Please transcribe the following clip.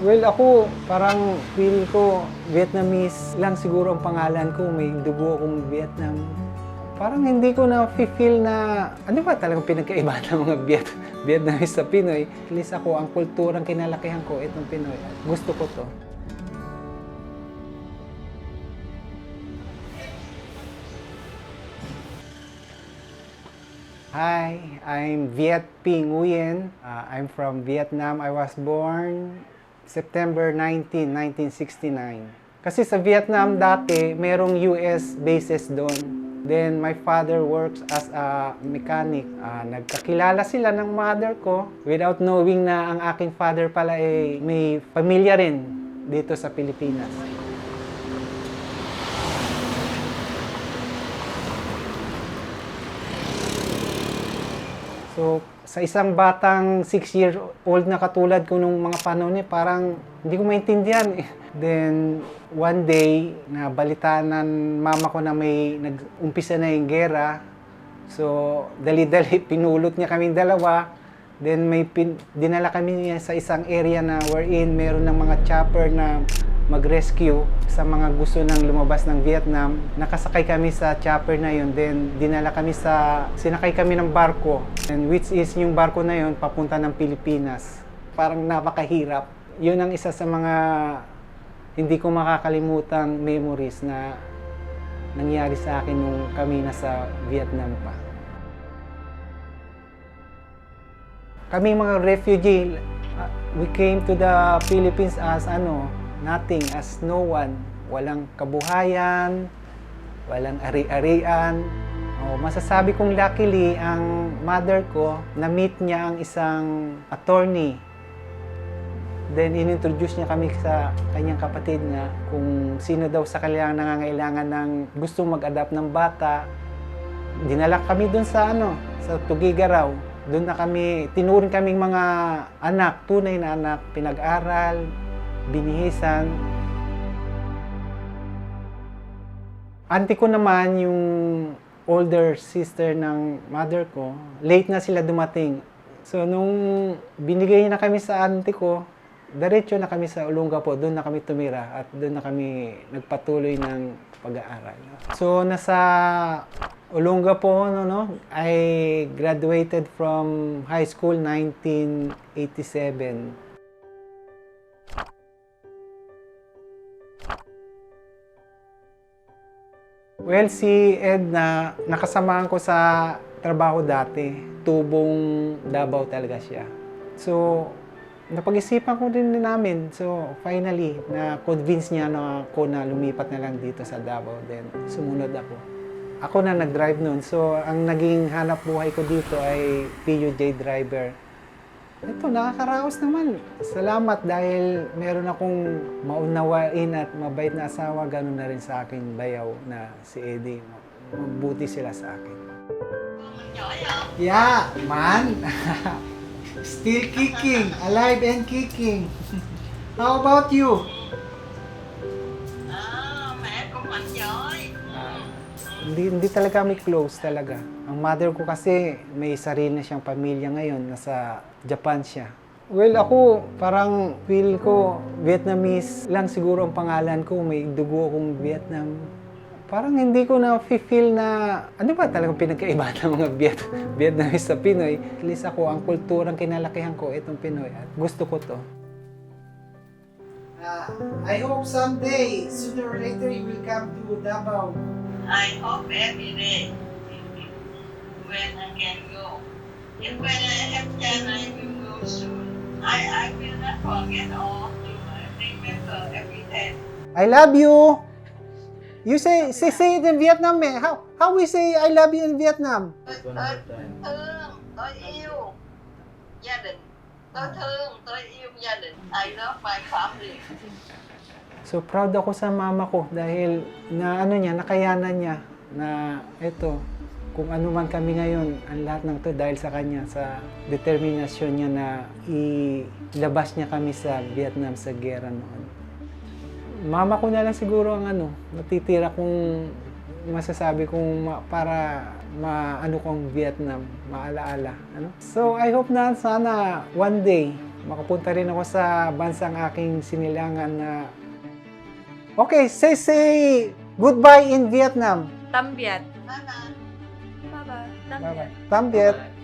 Well, ako parang feel ko Vietnamese lang siguro ang pangalan ko. May dugo akong Vietnam. Parang hindi ko na feel na ano ba talagang pinagkaiba ng mga Vietnamese sa Pinoy. At least ako, ang kulturang kinalakihan ko, itong Pinoy. At gusto ko to. Hi, I'm Viet Ping Nguyen. I'm from Vietnam. I was born September 19, 1969. Kasi sa Vietnam dati, merong US bases doon. Then my father works as a mechanic. Nagkakilala sila ng mother ko without knowing na ang aking father pala ay may pamilya rin dito sa Pilipinas. So, sa isang batang 6-year-old na katulad ko nung mga panahon parang hindi ko maintindihan. Then, one day, nabalitaan ng mama ko na may nag-umpisa na yung gera. So, dali-dali, pinulot niya kaming dalawa. Then, dinala kami niya sa isang area na wherein meron ng mga chopper na mag-rescue sa mga gusto ng lumabas ng Vietnam. Nakasakay kami sa chopper na yun, then sinakay kami ng barko, and which is yung barko na yun papunta ng Pilipinas. Parang napakahirap. Yun ang isa sa mga hindi ko makakalimutang memories na nangyari sa akin nung kami nasa Vietnam pa. Kami mga refugee, we came to the Philippines as nothing, as no one. Walang kabuhayan, walang ari-arian. Masasabi kong luckily, ang mother ko, na-meet niya ang isang attorney. Then, inintroduce niya kami sa kanyang kapatid na kung sino daw sa kanilang nangangailangan ng gustong mag-adapt ng bata. Dinala kami dun sa Tugigaraw. Doon na kami, tinuring kaming mga anak, tunay na anak, pinag-aral, binihisan. Auntie ko naman, yung older sister ng mother ko, late na sila dumating. So, nung binigay na kami sa auntie ko, diretso na kami sa Olongapo, doon na kami tumira at doon na kami nagpatuloy ng pag-aaral. So, nasa Olongapo, I graduated from high school 1987. Well, si Edna, nakasamahan ko sa trabaho dati. Tubong Davao talaga siya. So, napag-isipan ko din namin. So, finally, na-convince niya na ako na lumipat na lang dito sa Davao. Then, sumunod ako. Ako na nag-drive noon. So, ang naging hanap buhay ko dito ay PUJ driver. Ito, nakakaraos naman. Salamat dahil meron akong maunawain at mabait na asawa. Ganun na rin sa akin bayaw na si Eddie. Mabuti sila sa akin. Yeah, man. Still kicking. Alive and kicking. How about you? Mẹ cũng mạnh giỏi. Hindi talaga kami close talaga. Ang mother ko kasi may sarili na siyang pamilya ngayon. Nasa Japan siya. Well, ako parang feel ko Vietnamese lang siguro ang pangalan ko. May dugo akong Vietnam. Parang hindi ko na feel na ano ba talagang pinagkaiba ng mga Vietnamese sa Pinoy. At least ako, ang kulturang kinalakihan ko, itong Pinoy. At gusto ko to. I hope someday, sooner or later, you will come to Davao. I hope every day when I can go. And when I have chance, I will go soon. I will not forget all to remember every day. I love you. You say it in Vietnam, eh. How we say I love you in Vietnam? Tôi thương, tôi yêu gia đình. Tôi thương, tôi yêu gia đình. I love my family. So proud ako sa mama ko dahil nakayanan niya na ito, kung ano man kami ngayon, ang lahat ng to dahil sa kanya, sa determinasyon niya na ilabas niya kami sa Vietnam sa gera noon. Mama ko na lang siguro ang matitira kong masasabi kong para maano kong Vietnam, maalaala. So I hope na sana one day makapunta rin ako sa bansang aking sinilangan na... Okay, say goodbye in Vietnam. Tạm biệt. Bye bye. Bye bye. Tạm Bye biệt. bye. Tạm biệt.